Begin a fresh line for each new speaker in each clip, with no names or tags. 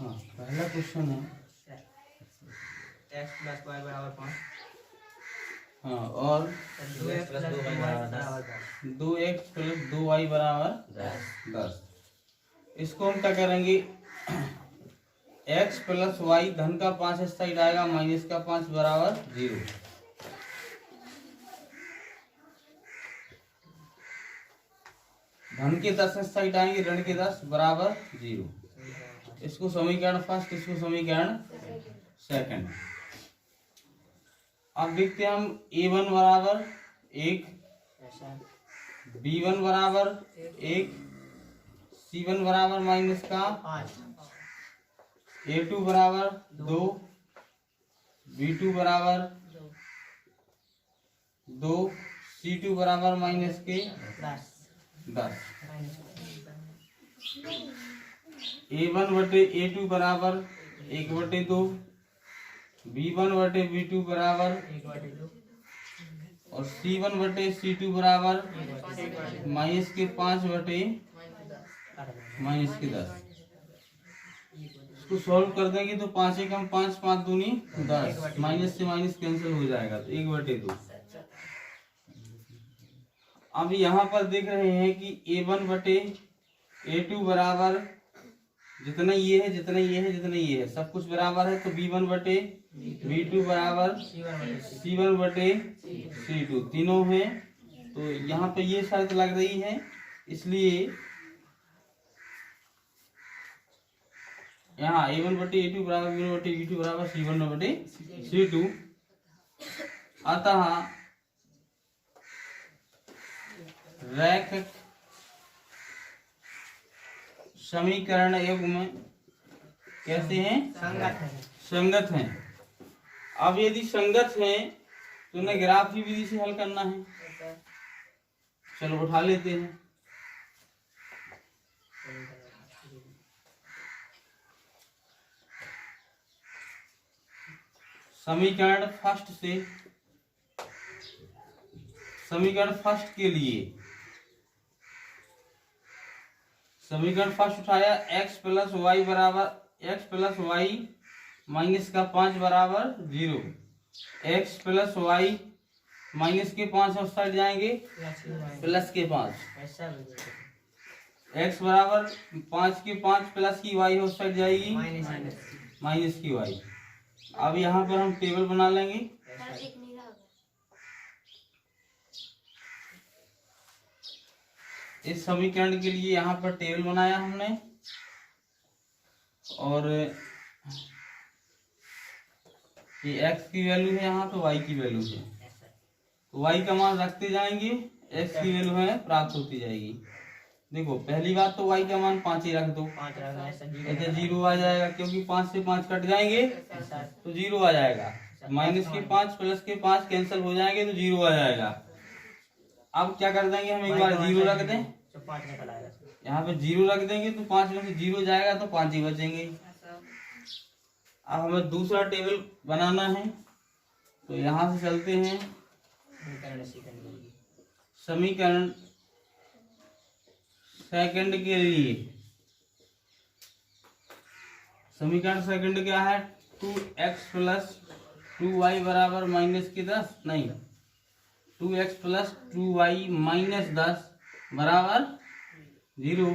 हाँ पहला क्वेश्चन है
x प्लस वाई बराबर 5।
हाँ और
2x प्लस 2y बराबर 10।
2x प्लस 2y बराबर 10। इसको हम क्या करेंगे, x प्लस वाई धन का 5 इस साइड आएगा, माइनस का 5 बराबर 0। धन के 10 इस साइड आएंगे, ऋण के 10 बराबर 0। इसको समीकरण फर्स्ट, इसको समीकरण सेकंड। अब देखते हैं हम a1 बराबर 1, b1 बराबर 1, c1 बराबर माइनस का
5,
a2 बराबर 2, b2 बराबर 2, c2 बराबर माइनस के 10। a1 बटे a2 बराबर 1/2, b1 बटे b2 बराबर
1/2
और c1 बटे c2 बराबर माइनस के 5 बटे माइनस के 10। इसको सॉल्व कर देंगे तो 5 एकम 5, 5 दूनी 10, माइनस से माइनस कैंसिल हो जाएगा तो 1/2। अब यहाँ पर देख रहे हैं कि a1 बटे a2 बराबर जितना ये है, जितना ये है, जितना ये है, सब कुछ बराबर है, तो b1 बटे b2 बराबर c1 बटे c2 तीनों हैं। तो यहाँ पे ये शर्त लग रही है, इसलिए यहाँ a1 बटे a2 बराबर b1 बटे b2 बराबर c1 बटे c2। अतः रैखिक समीकरण युग्म कैसे हैं, संगत हैं। अब यदि संगत है तो उन्हें ग्राफ की विधि से हल करना है। चलो उठा लेते हैं। समीकरण फर्स्ट से, समीकरण फर्स्ट के लिए समीकरण फर्स्ट उठाया, x प्लस वाई बराबर x प्लस वाई माइनस का 5 बराबर 0। x प्लस वाई माइनस के 5 उस साइड जाएंगे, प्लस के 5, x बराबर 5 के 5 प्लस की y उस साइड जाएगी, माइनस की y। अब यहाँ पर हम टेबल बना लेंगे। इस समीकरण के लिए यहाँ पर टेबल बनाया हमने, और ये x की वैल्यू है यहाँ, तो y की वैल्यू है, तो y का मान रखते जाएंगे, x की वैल्यू है प्राप्त होती जाएगी। देखो पहली बात तो y का मान 5 ही रख दो, ऐसे 0 आ जाएगा, क्योंकि 5 से 5 कट जाएंगे तो 0 आ जाएगा। माइनस के 5 प्लस के 5 कैंसिल हो जाएंगे तो 0 आ जाएगा। अब क्या कर देंगे हम, एक बार 0 रख दें, यहाँ पे 0 रख देंगे तो 5 में से 0 जाएगा तो 5 ही बचेंगे। अब हमें दूसरा टेबल बनाना है, तो यहाँ से चलते हैं समीकरण सेकंड के लिए। समीकरण सेकंड क्या है, 2x प्लस 2y बराबर माइनस के 10, नहीं 2x प्लस 2y माइनस 10 बराबर 0।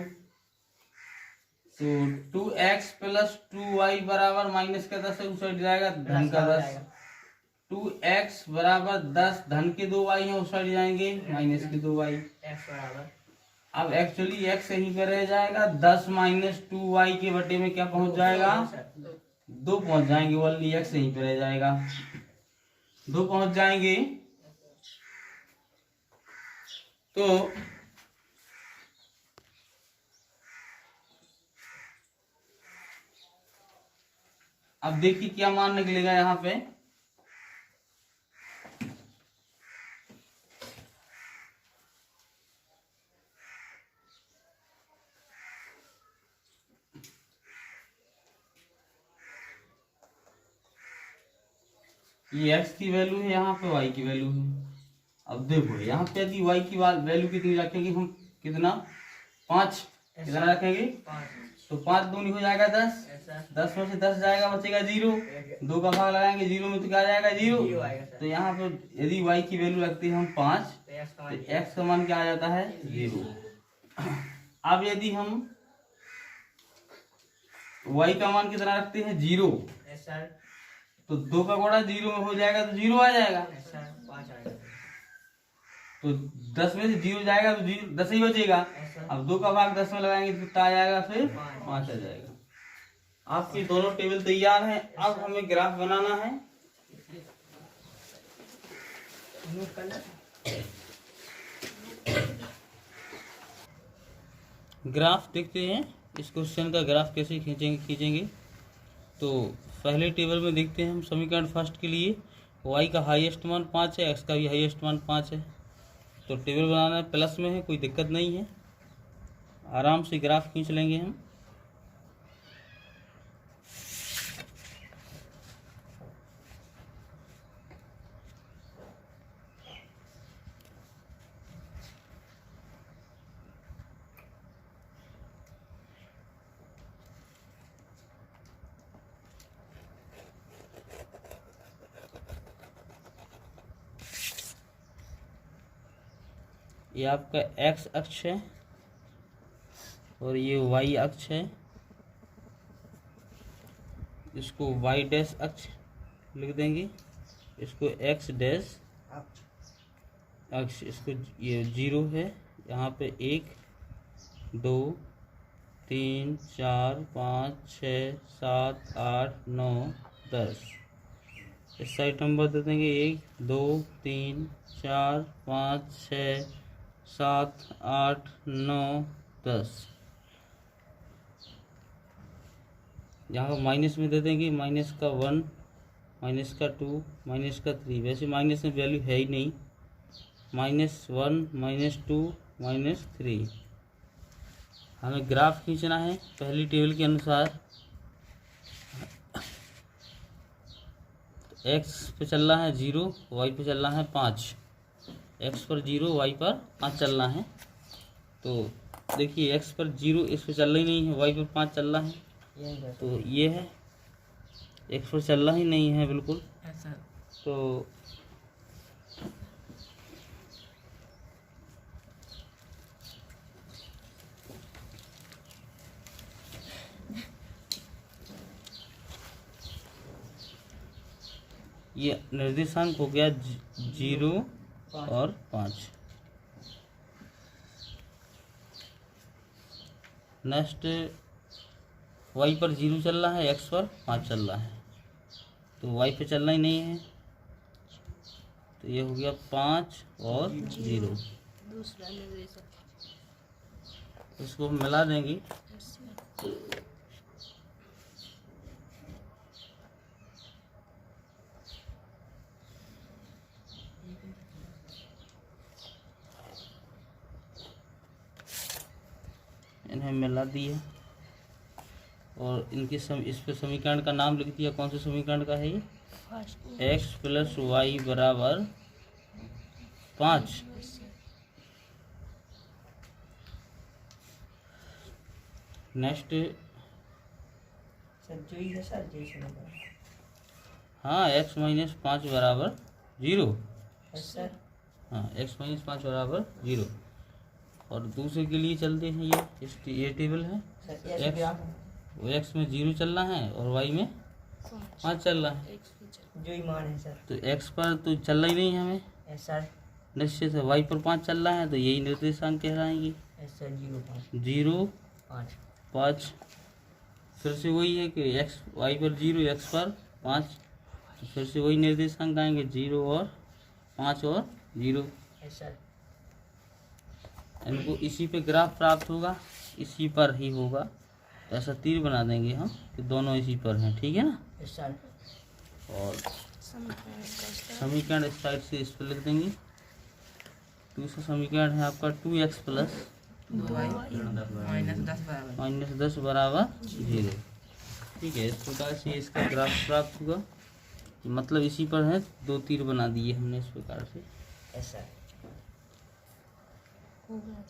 तो 2x प्लस 2y बराबर माइनस का 10 उस साइड जाएगा, धन का 10। 2x बराबर 10, धन के 2y हैं उस साइड जाएंगे, माइनस के 2y। अब एक्चुअली x यहीं पर रह जाएगा, 10 माइनस 2y के बटे में क्या पहुंच जाएगा, 2 पहुंच जाएंगे, ओनली x यहीं पर रह जाएगा, 2 पहुंच जाएंगे। तो अब देखिए क्या मान निकलेगा यहाँ पे, ये x की वैल्यू है, यहाँ पे y की वैल्यू है। अब देखो यहाँ पे यदि y की वैल्यू कितनी रखेंगे हम, कितना 5, कितना रखेंगे तो 5 दूनी हो जाएगा 10,
यस सर
10 में से 10 जाएगा बचेगा 0, 2 का भाग लगाएंगे 0 में तो क्या आ जाएगा 0।
जीरो आएगा सर।
तो यहाँ पर यदि y की वैल्यू रखती है हम 5
तो एक्स का
तो
मान
x का मान क्या आ जाता है 0। अब यदि हम y का मान कितना रखते हैं 0,
यस सर
तो 2 का गुणा 0 में हो जाएगा तो 0 आ जाएगा।
यस सर 5 आएगा
तो 10 में से 0 जाएगा तो 10 ही बचेगा।
यस सर
अब 2 का भाग 10 में लगाएंगे तो कितना आ जाएगा, फिर
पाँच।
5 आ जाएगा। आपकी दोनों टेबल तैयार हैं। अब हमें ग्राफ बनाना है।
नोट करना
ग्राफ देखते हैं इस क्वेश्चन का ग्राफ कैसे खींचेंगे। तो पहले टेबल में देखते हैं हम समीकरण फर्स्ट के लिए y का हाईएस्ट मान 5 है, x का भी हाईएस्ट मान 5 है। तो टेबल बनाना प्लस में है, कोई दिक्कत नहीं है, आराम से ग्राफ खींच लेंगे हम। ये आपका x अक्ष है और ये y अक्ष है। इसको y डैश अक्ष लिख देंगे, इसको x डैश अक्ष, इसको ये 0 है। यहाँ पे 1 2 3 4 5 6 7 8 9 10। इस साइड नंबर दे देंगे 1 2 3 4 5 6 7 8 9 10। यहाँ माइनस में दे देंगे माइनस का 1 माइनस का 2 माइनस का 3। वैसे माइनस में वैल्यू है ही नहीं, -1 -2 -3। हमें ग्राफ खींचना है पहली टेबल के अनुसार। x पे चल रहा है 0, y पे चल रहा है 5। x पर 0 y पर 5 चल रहा है। तो देखिए x पर 0 इस पर चल रही नहीं है, y पर 5 चल रहा है। तो ये है, x पर चल रहा ही नहीं है बिल्कुल।
यस सर
तो ये निर्देशांक हो गया 0 और 5। नेक्स्ट y पर 0 चल रहा है, x पर 5 चल रहा है। तो y पे चलना ही नहीं है, तो ये हो गया 5 और 0।
दूसरा निर्देशक
इसको हम मिला देंगे। इन्हें मिला दिया और इनके इस पे समीकरण का नाम लिख दिया। कौन से समीकरण का है ये?
फर्स्ट
x प्लस वाई बराबर 5। नेक्स्ट
सर जो ही है सर जैसे नंबर
हाँ x माइनस 5 बराबर 0।
यस सर
हाँ x माइनस 5 बराबर 0। और दूसरे के लिए चलते हैं ये टेबल है।
सर ऐसे
X-
ग्राफ
वो x में 0 चल रहा है और y में 5 चल रहा है।
जो ही मान है सर
तो x पर तो चल रहा ही नहीं हमें,
यस सर
निश्चित है y पर 5 चल रहा है, तो यही निर्देशांक कहलाएंगे।
Yes sir 0
0
5
5। फिर से वही है कि x y पर 0 x पर 5, तो फिर से वही निर्देशांक आएंगे 0 और 5 और 0।
यस सर
इनको इसी पे ग्राफ प्राप्त होगा, इसी पर ही होगा। तो ऐसा तीर बना देंगे हम कि दोनों इसी पर हैं, ठीक है ना।
यस सर
और समीकरण इस साइड से इस पर लिख देंगे। दूसरा समीकरण है आपका 2x प्लस -10 बराबर 0। ठीक है, इस प्रकार से इसका ग्राफ प्राप्त होगा। मतलब इसी पर है, दो तीर बना दिए हमने इस प्रकार से।
यस सर
हो गया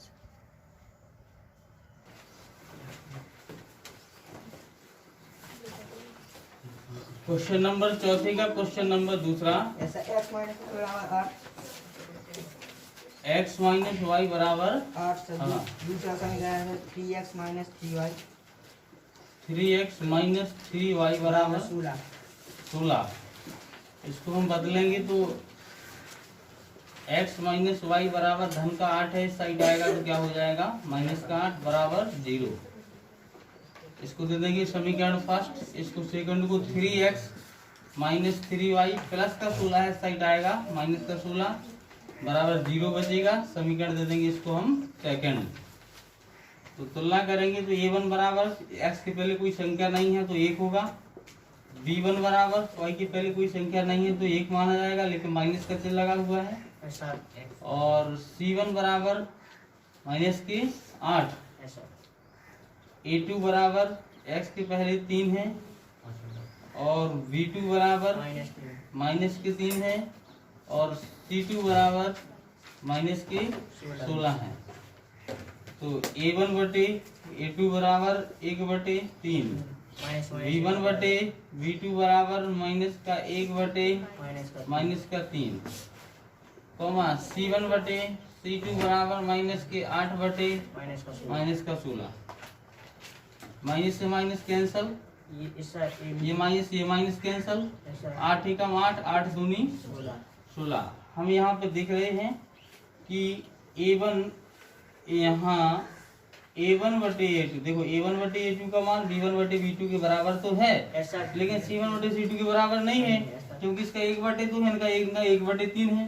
क्वेश्चन नंबर चौथे का क्वेश्चन नंबर दूसरा,
Yes, sir. X minus y बराबर 8
x माइनस वाई बराबर
8 सर।
हाँ।
दूसरा समीकरण है 3x minus 3y
3x minus 3y बराबर
16।
16। इसको हम बदलेंगे तो x माइनस वाई बराबर धन का 8 है, इस साइड आएगा तो क्या हो जाएगा माइनस का 8 बराबर 0। इसको दे देंगे समीकरण फर्स्ट, इसको सेकंड को 3x माइनस 3y प्लस का 16 है, साइड आएगा माइनस का 16 बराबर 0 बचेगा। समीकरण दे देंगे इसको हम सेकंड। तो तुलना करेंगे तो a1 बराबर x के पहले कोई संख्या नहीं है तो 1 होगा, b1 बराबर y के पहले कोई संख्या नहीं है तो 1 माना जाएगा, लेकिन माइनस का चिन्ह लगा हुआ है।
Yes, sir. X
और c1 बराबर माइनस के 8,
Yes, sir.
a2 बराबर x के पहले 3 है और b2 बराबर
minus 3
माइनस के 3 है और c2 बराबर माइनस के 16 है। तो a1 बटे a2 बराबर 1/3,
minus
b1 बटे b2 बराबर माइनस का 1/3
minus का
3, कॉमा c1 बटे c2 बराबर माइनस के 8/,
minus का 16।
माइनस का 16। माइनस से माइनस कैंसल,
ये इस साइड
ये माइनस कैंसल,
Yes, sir.
8 एकम 8, 8 दूनी
16
16। हम यहाँ पे देख रहे हैं कि a1 यहाँ a1 बटे a2, देखो a1 बटे a2 का मान b1 बटे b2 के बराबर तो है,
Yes, sir.
लेकिन c1 बटे c2 के बराबर नहीं है क्योंकि इसका 1/2 है, इनका 1/3 है।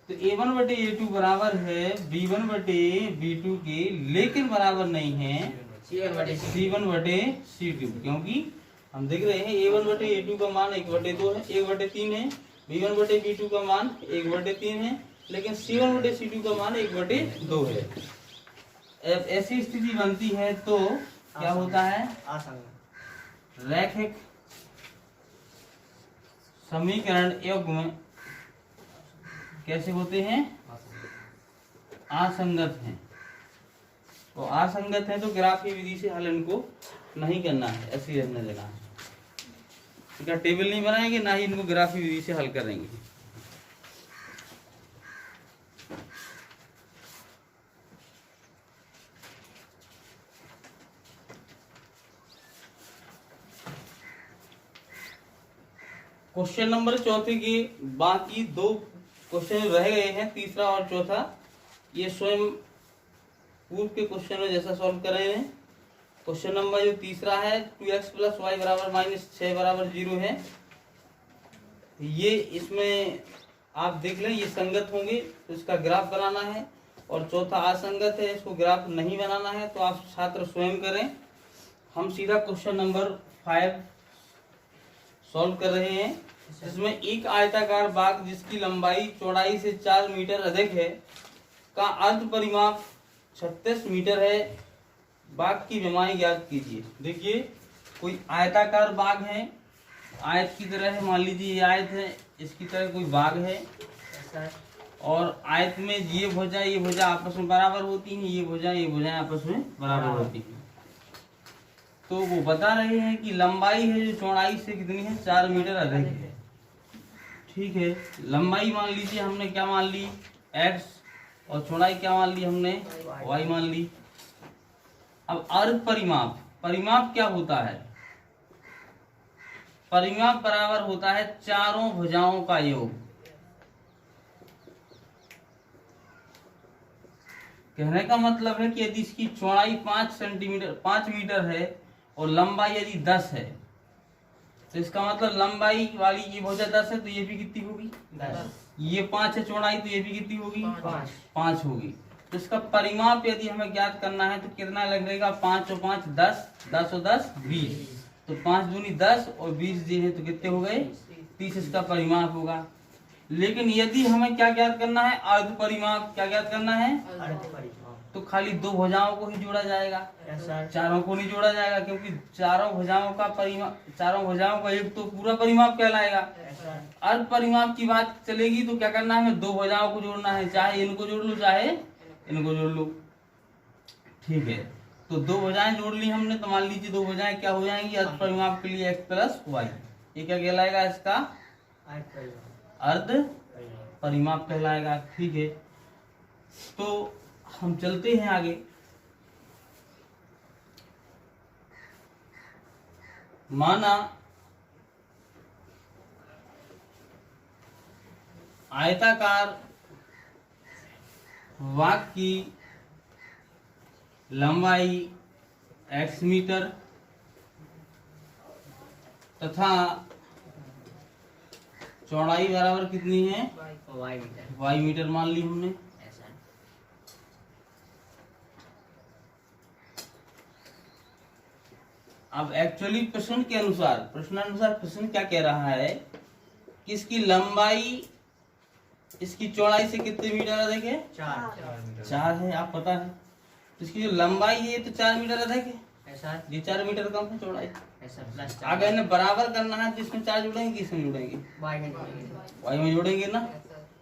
तो a1 बटे a2 बराबर है b1 बटे b2 के, लेकिन बराबर नहीं है
C1 बटे
c1 बटे c2, क्योंकि हम देख रहे हैं a1 बटे a2 का मान 1/2 है, 1/3 है, b1 बटे b2 का मान 1/3 है, लेकिन c1 बटे c2 का मान 1/2 है। अब ऐसी स्थिति बनती है तो क्या होता है,
असंगत
रैखिक समीकरण युग्म कैसे होते हैं, असंगत हैं। तो असंगत है तो ग्राफ की विधि से हल इनको नहीं करना है, ऐसे ही रहने देना है। इनका टेबल नहीं बनाएंगे, ना ही इनको ग्राफ की विधि से हल करेंगे। क्वेश्चन नंबर चौथे के बाकी 2 क्वेश्चन रह गए हैं, तीसरा और चौथा। ये स्वयं पूर्व के क्वेश्चन में जैसा सॉल्व कर रहे हैं। क्वेश्चन नंबर जो तीसरा है 2x प्लस वाई बराबर माइनस 6 बराबर 0 है। ये इसमें आप देख लें, ये संगत होंगे तो इसका ग्राफ बनाना है, और चौथा असंगत है, इसको ग्राफ नहीं बनाना है, तो आप छात्र स्वयं करें। हम सीधा क्वेश्चन नंबर 5 सॉल्व कर रहे हैं। इसमें एक आयताकार बाग जिसकी लंबाई चौड़ाई से 4 मीटर अधिक है का अर्ध परिमाप 36 मीटर है, बाग की लंबाई ज्ञात कीजिए। देखिए कोई आयताकार बाग है, आयत की तरह है, मान लीजिए ये आयत है, इसकी तरह कोई बाग है, और आयत में ये भुजा आपस में बराबर होती हैं, ये भुजाएं आपस में बराबर होती हैं। तो वो बता रहे हैं कि लंबाई है जो चौड़ाई से कितनी है, 4 मीटर अधिक है। ठीक है, लंबाई मान लीजिए हमने क्या मान ली, x, और चौड़ाई क्या मान ली हमने, y मान ली। अब अर्ध परिमाप, परिमाप क्या होता है, परिमाप बराबर होता है चारों भुजाओं का योग। कहने का मतलब है कि यदि इसकी चौड़ाई 5 मीटर है और लंबाई यदि 10 है, तो इसका मतलब लंबाई वाली ये भुजा 10 है तो ये भी कितनी होगी, 10। ये 5 है चौड़ाई तो ये भी कितनी होगी, 5 होगी। तो इसका परिमाप यदि हमें ज्ञात करना है तो कितना लगेगा, 5 और 5 10, 10 और 10 20, तो 5 दूनी 10 और 20 जी है तो कितने हो गए, 30 इसका परिमाप होगा। लेकिन यदि हमें क्या ज्ञात करना है, अर्ध परिमाप। क्या ज्ञात करना है, तो खाली 2 भुजाओं को ही जोड़ा जाएगा, चारों को नहीं जोड़ा जाएगा, क्योंकि चारों भुजाओं का योग तो पूरा परिमाप कहलाएगा। अर्ध परिमाप की बात चलेगी तो क्या करना है, हमें 2 भुजाओं को जोड़ना है, चाहे इनको जोड़ लो चाहे इनको जोड़ लो। ठीक है, तो 2 भुजाएं जोड़ ली हमने, तो मान लीजिए 2 भुजाएं क्या हो जाएंगी, अर्ध परिमाप के लिए x प्लस वाई, ये क्या कहलाएगा? इसका
आठ परिमाप।
अर्ध परिमाप कहलाएगा। ठीक है, तो हम चलते हैं आगे। माना आयताकार वाक की लंबाई x मीटर तथा चौड़ाई बराबर कितनी है?
Y metre.
y मीटर मान ली हमने।
ऐसा
अब एक्चुअली प्रश्नानुसार प्रश्न क्या कह रहा है कि इसकी लंबाई इसकी चौड़ाई से कितने मीटर अधिक है? 4 है, आप पता है। तो इसकी जो लंबाई है तो 4 मीटर अधिक है,
ऐसा
ये 4 मीटर कम है चौड़ाई।
ऐसा प्लस
अगर इन्हें बराबर करना है तो इसमें 4 जोड़ेंगे, इसमें जोड़ेंगे,
वाई में जोड़ेंगे।
y में जोड़ेंगे ना,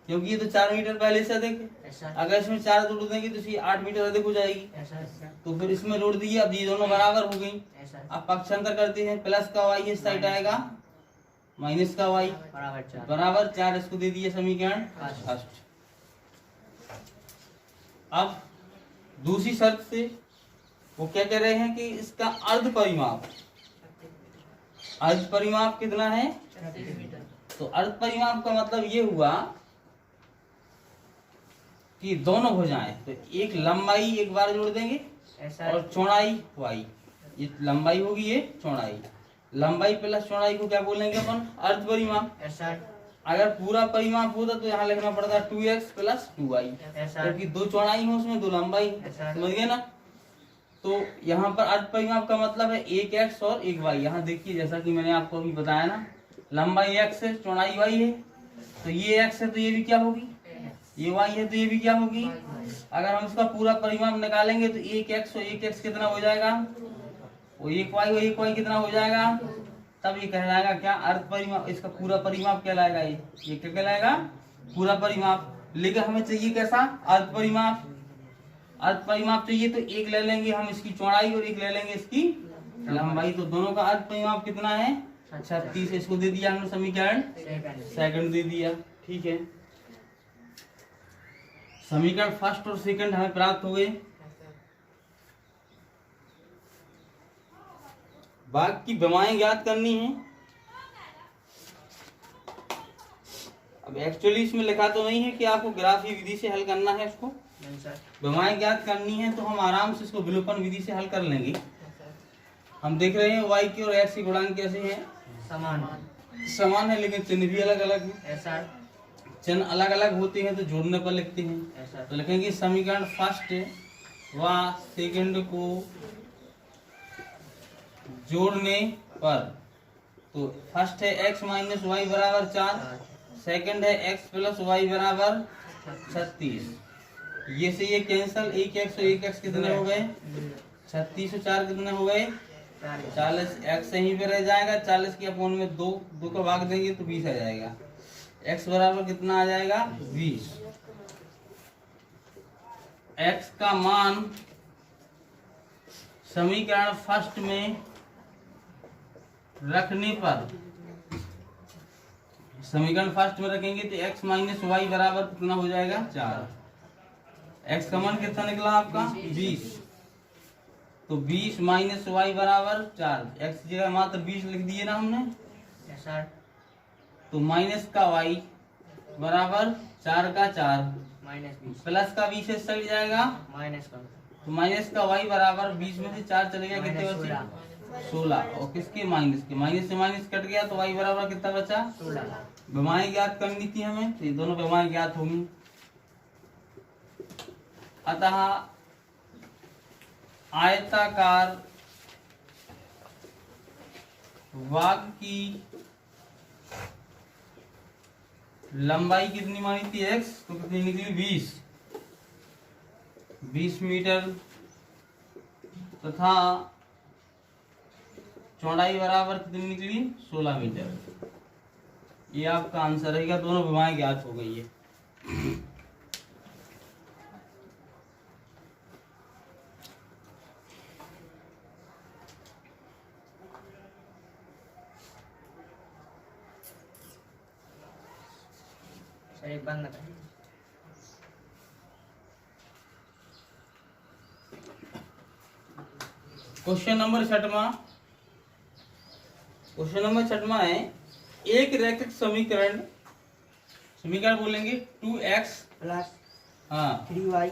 क्योंकि ये तो 4 मीटर पहले से अधिक है।
ऐसा
अगर इसमें 4 जोड़ देंगे तो इसकी 8 मीटर अधिक हो जाएगी।
ऐसा ऐसा
तो फिर इसमें जोड़ दिए, अब ये दोनों बराबर हो गई।
ऐसा
अब पक्षांतर करते हैं, प्लस का y इस साइड आएगा, माइनस का y
बराबर 4।
बराबर 4। इसको दे दिए समीकरण फर्स्ट। अब दूसरी शर्त से वो क्या कह रहे हैं कि इसका अर्ध परिमाप कितना है? तो अर्ध परिमाप का मतलब ये हुआ कि दोनों भुजाएं, तो एक लंबाई एक बार जोड़ देंगे
ऐसा
और चौड़ाई y, ये लंबाई होगी, ये चौड़ाई। लंबाई प्लस चौड़ाई को क्या बोलेंगे अपन? अर्ध परिमाप।
ऐसा
अगर पूरा परिमाप होता तो यहाँ लिखना पड़ता 2x प्लस 2y,
ऐसा
क्योंकि 2 चौड़ाई है उसमें, 2 लंबाई है।
ऐसा
समझ गए ना? तो यहाँ पर अर्ध परिमाप का मतलब है 1x और 1y। यहाँ देखिए, जैसा कि मैंने आपको अभी बताया ना, लंबाई x है, चौड़ाई y है, तो ये x है तो ये भी क्या होगी? ये y है तो ये भी क्या होगी? अगर हम इसका पूरा परिमाप निकालेंगे तो 1x और 1x कितना हो जाएगा? वो 1y और 1y कितना हो जाएगा? तब ये कहलाएगा क्या? अर्ध परिमाप। इसका पूरा परिमाप कहलाएगा। ये क्या कहलाएगा? पूरा परिमाप। लेकिन हमें चाहिए कैसा? अर्ध परिमाप। अर्ध परिमाप चाहिए तो एक ले लेंगे हम इसकी चौड़ाई और एक ले लेंगे इसकी लंबाई, तो दोनों का अर्ध परिमाप कितना है? 36। इसको दे दिया हमने समीकरण सेकंड दे दिया। ठीक है, समीकरण फर्स्ट और सेकंड हमें प्राप्त हो गए। भाग की विमाएं ज्ञात करनी है। अब एक्चुअली इसमें लिखा तो नहीं है कि आपको ग्राफी विधि से हल करना है इसको।
नहीं सर।
विमाएं ज्ञात करनी है तो हम आराम से इसको विलोपन विधि से हल कर लेंगे। हम देख रहे हैं y की और x की गुणांक कैसे हैं? समान है, लेकिन चिन्ह भी अलग अलग है।
ऐसा
चिन्ह अलग अलग होते हैं तो जोड़ने पर लिखते हैं।
ऐसा
तो लिखेंगे समीकरण फर्स्ट व सेकंड को जोड़ने पर, तो फर्स्ट है x माइनस वाई बराबर 4, सेकंड है x प्लस वाई बराबर 36। ये से ये कैंसल, एक x और एक x कितने हो गए? 36 और 4 कितने हो गए? 40। x यहीं पे रह जाएगा, 40 के अपोन में 2 का भाग देंगे तो 20 आ जाएगा। x बराबर कितना आ जाएगा? 20। x का मान समीकरण फर्स्ट में रखने पर, समीकरण फर्स्ट में रखेंगे तो x माइनस वाई बराबर कितना हो जाएगा? 4। x का मान कितना निकला आपका? 20। तो 20 माइनस वाई बराबर 4। x की जगह मात्र 20 लिख दिए ना हमने।
ऐसा
तो माइनस का y बराबर 4 का 4
-20
प्लस का 20 इस साइड जाएगा,
माइनस का
तो माइनस का y बराबर 20 में से 4 चले गया, कितने बचे? 16। और किसके? माइनस के। माइनस से माइनस कट गया तो y बराबर कितना बचा?
16।
विमाएं ज्ञात करनी थी हमें, तो ये दोनों विमाएं ज्ञात होंगी। अतः आयताकार वाग की लंबाई कितनी मानी थी x, तो कितनी निकली? 20 मीटर तथा चौड़ाई बराबर कितनी निकली? 16 मीटर। ये आपका आंसर रहेगा। दोनों विमाएं ज्ञात हो गई है।
सर एक बंद कर।
क्वेश्चन नंबर 6वां। क्वेश्चन नंबर 6वां है, एक रैखिक समीकरण बोलेंगे 2x
प्लस
हाँ
3y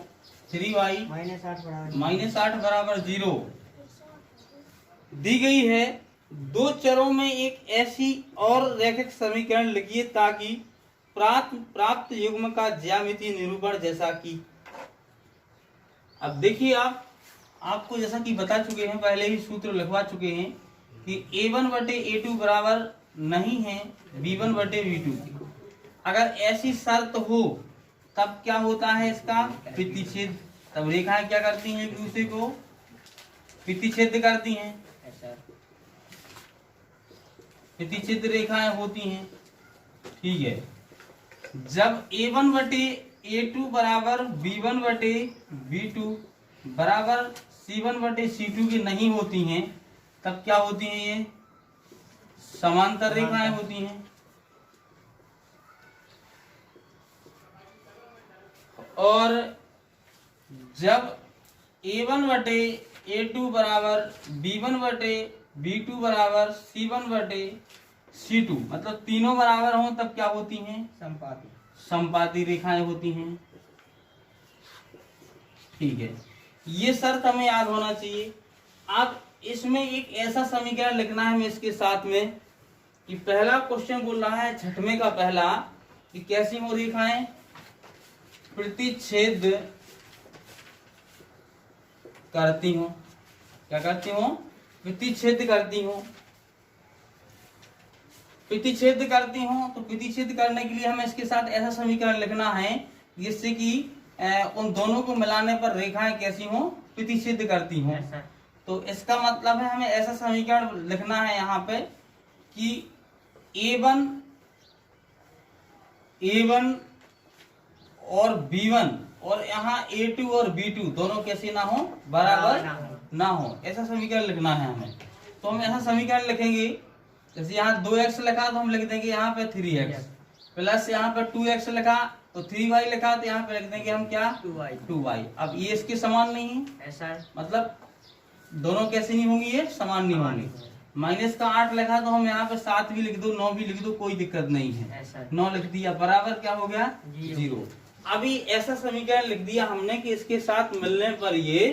3y
माइनस 8
बराबर 0 दी गई है। दो चरों में एक ऐसी और रैखिक समीकरण लिखिए ताकि प्राप्त युग्म का ज्यामितीय निरूपण जैसा कि। अब देखिए आपको जैसा कि बता चुके हैं, पहले ही सूत्र लिखवा चुके हैं कि a1 बटे a2 बराबर नहीं है b1 बटे b2। अगर ऐसी शर्त हो तब क्या होता है इसका प्रतिच्छेद। तब रेखाएं क्या करती हैं, एक दूसरे को प्रतिच्छेद करती हैं,
सर
प्रतिच्छेद रेखाएं होती हैं। ठीक है, जब a1 बटे a2 बराबर b1 बटे b2 बराबर c1 बटे c2 की नहीं होती हैं, तब क्या होती हैं, ये समांतर रेखाएं होती हैं। और जब a1 बटे a2 बराबर b1 बटे b2 बराबर c1 बटे c2 मतलब तीनों बराबर हों, तब क्या होती हैं,
संपाती।
संपाती रेखाएं होती हैं। ठीक है, ये शर्त हमें याद होना चाहिए। अब इसमें एक ऐसा समीकरण लिखना है हमें इसके साथ में कि पहला क्वेश्चन बोल रहा है 6वें का पहला कि कैसी हो रेखाएं, प्रतिच्छेद करती हूं। क्या करती हूं, प्रतिच्छेद करती हूं। प्रतिच्छेद करती हूं तो प्रतिच्छेद करने के लिए हमें इसके साथ ऐसा समीकरण लिखना है जिससे कि उन दोनों को मिलाने पर रेखाएं कैसी हों, प्रतिच्छेद करती हों। तो इसका मतलब है हमें ऐसा समीकरण लिखना है यहाँ पे कि a1 और b1 और यहाँ a2 और b2 दोनों कैसे ना हो, बराबर ना हो। ऐसा समीकरण लिखना है हमें। तो हम ऐसा समीकरण लिखेंगे, जैसे यहाँ 2x लिखा तो हम लिख देंगे यहाँ पे 3x प्लस यहाँ पे 2x लिखा तो 3y लिखा तो यहाँ पे लिख देंगे हम क्या, 2y। अब ये इसके समान नहीं है,
ऐसा
मतलब दोनों कैसे नहीं होंगी, ये समान नहीं होंगी। माइनस का 8 लिखा तो हम यहाँ पे 7 भी लिख दो, 9 भी लिख दो, कोई दिक्कत नहीं है। 9 लिख दिया, बराबर क्या हो गया, 0। अभी ऐसा समीकरण लिख दिया हमने कि इसके साथ मिलने पर ये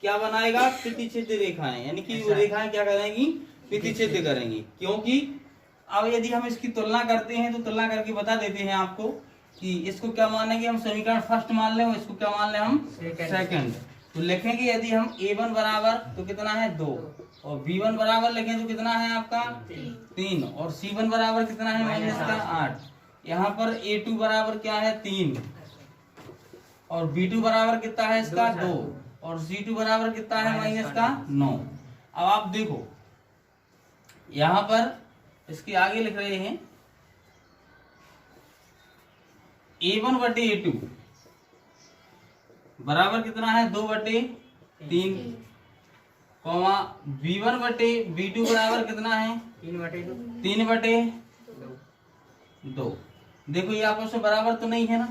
क्या बनाएगा, प्रतिच्छेद रेखाएं, यानी कि वो रेखाएं क्या करेंगी, प्रतिच्छेद करेंगी। क्योंकि अब यदि हम इसकी तुलना करते हैं तो तुलना करके बता देते हैं आपको कि इसको क्या मानेंगे हम, समीकरण फर्स्ट मान लें, इसको क्या मान लें हम, सेकंड। तो लिखेंगे यदि हम a1 बराबर तो कितना है 2 और b1 बराबर लिखें तो कितना है आपका 3 और c1 बराबर कितना है माइनस का 8। यहाँ पर a2 बराबर क्या है 3 और b2 बराबर कितना है इसका 2 और c2 बराबर कितना है माइनस का 9। अब आप देखो यहाँ पर इसके आगे लिख रहे हैं a1 बटे a2 बराबर कितना है 2 बटे 3 कॉमा b1 बटे b2 बराबर कितना है 3 बटे 2। देखो ये आपस में बराबर तो नहीं है ना,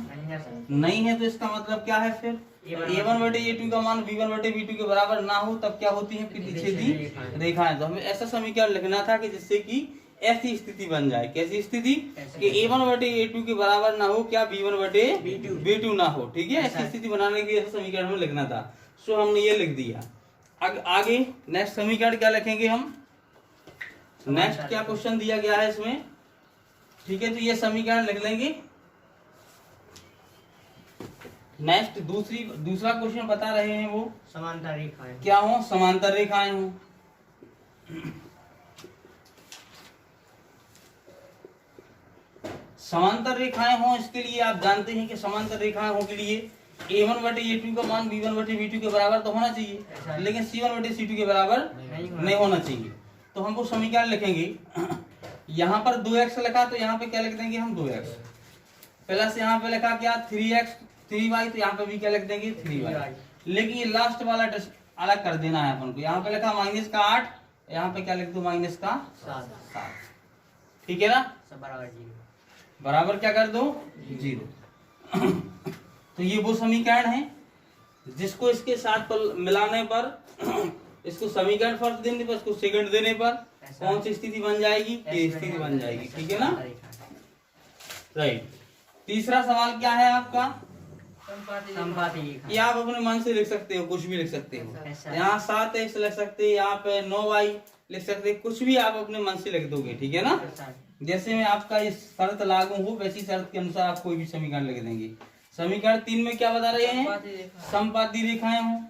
नहीं है, तो इसका मतलब क्या है फिर a1 बटे a2 का मान b1 बटे b2 के बराबर ना हो तब क्या होती है, प्रतिच्छेदी रेखाएं। तो हमें ऐसा समीकरण लिखना था कि जिससे कि ऐसी स्थिति बन जाए। कैसी स्थिति कि a1 बटे a2 के बराबर ना हो, क्या b1 बटे b2 ना हो। ठीक है, ऐसी स्थिति बनाने के लिए ऐसा समीकरण में लिखना था। सो हमने ये लिख दिया। आगे नेक्स्ट समीकरण क्या लिखेंगे हम, नेक्स्ट क्या क्वेश्चन दिया गया है इसमें। ठीक है, तो ये समीकरण लिख लेंगे। नेक्स्ट दूसरा क्वेश्चन बता रहे हैं वो
समांतर रेखाएं
क्या हो, समांतर रेखाएं हो। समांतर रेखाएं हो, इसके लिए आप जानते हैं कि समांतर रेखाएं हो के लिए a1 बटे a2 का मान b1 बटे b2 के बराबर तो होना चाहिए, लेकिन c1 बटे c2 के बराबर नहीं होना चाहिए। तो हम वो समीकरण लिखेंगे। यहाँ पर 2x लिखा तो यहाँ पे क्या लिख देंगे हम 2x प्लस यहाँ पे लिखा क्या 3y तो यहाँ पे भी क्या लिख देंगे 3y। लेकिन ये लास्ट वाला अलग कर देना है अपन को। यहाँ पे लिखा माइनस का 8, यहाँ पे क्या लिख दो माइनस का 7। ठीक है ना, बराबर क्या कर दो 0। तो ये वो समीकरण है जिसको इसके साथ मिलाने पर इसको समीकरण फर्स्ट देने पर, इसको सेकंड देने पर कौन सी स्थिति बन जाएगी, ये स्थिति बन जाएगी। ठीक है ना, राइट। तीसरा सवाल क्या है आपका,
संपाती रेखा।
ये आप अपने मन से लिख सकते हो, कुछ भी लिख सकते हो। यहाँ 7x लिख सकते हैं, यहाँ पे 9y लिख सकते हैं, कुछ भी आप अपने मन से लिख दोगे। ठीक है ना, जैसे में आपका ये शर्त लागू हो वैसी शर्त के अनुसार आप कोई भी समीकरण लिख देंगे। समीकरण 3 में क्या बता रहे हैं, संपाती रेखाएं हों।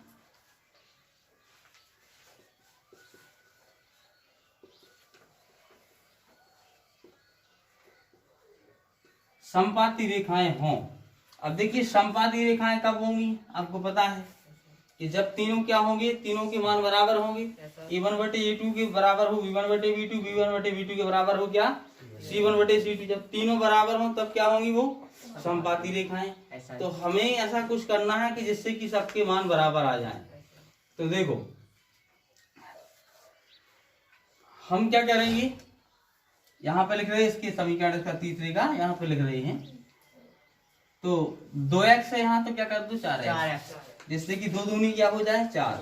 संपाती रेखाएं हों। अब देखिए संपाती रेखाएं कब होंगी, आपको पता है कि जब तीनों क्या होंगे, तीनों के मान बराबर होंगे। a1/a2 के बराबर हो b1/b2, b1/b2 के बराबर हो क्या c1/c2। जब तीनों बराबर हो तब क्या होंगी वो संपाती रेखाएं। तो हमें ऐसा कुछ करना है कि जिससे कि सबके मान बराबर आ जाएं। तो देखो हम क्या करेंगे, यहाँ पे लिख रहे हैं इसके समीकरण इसका तीसरे का यहाँ पे लिख रहे हैं। तो 2x है यहाँ, तो क्या कर दो 4x, जिससे कि 2 दूनी क्या हो जाए 4।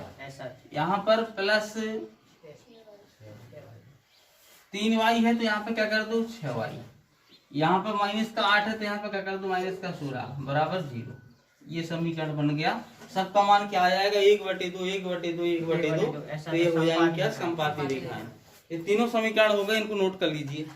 यहाँ पर प्लस 3y है तो यहाँ पे क्या कर दो 6y। यहाँ पे माइनस का 8 है तो यहाँ पे क्या कर दो माइनस का 16 बराबर 0। ये समीकरण बन गया। सबका मान क्या आ जाएगा 1/2 1/2 1/2। तो ये हो जाएंगे क्या संपाती रेखाएं। ये तीनों समीकरण हो गए, इनको नोट कर लीजिए।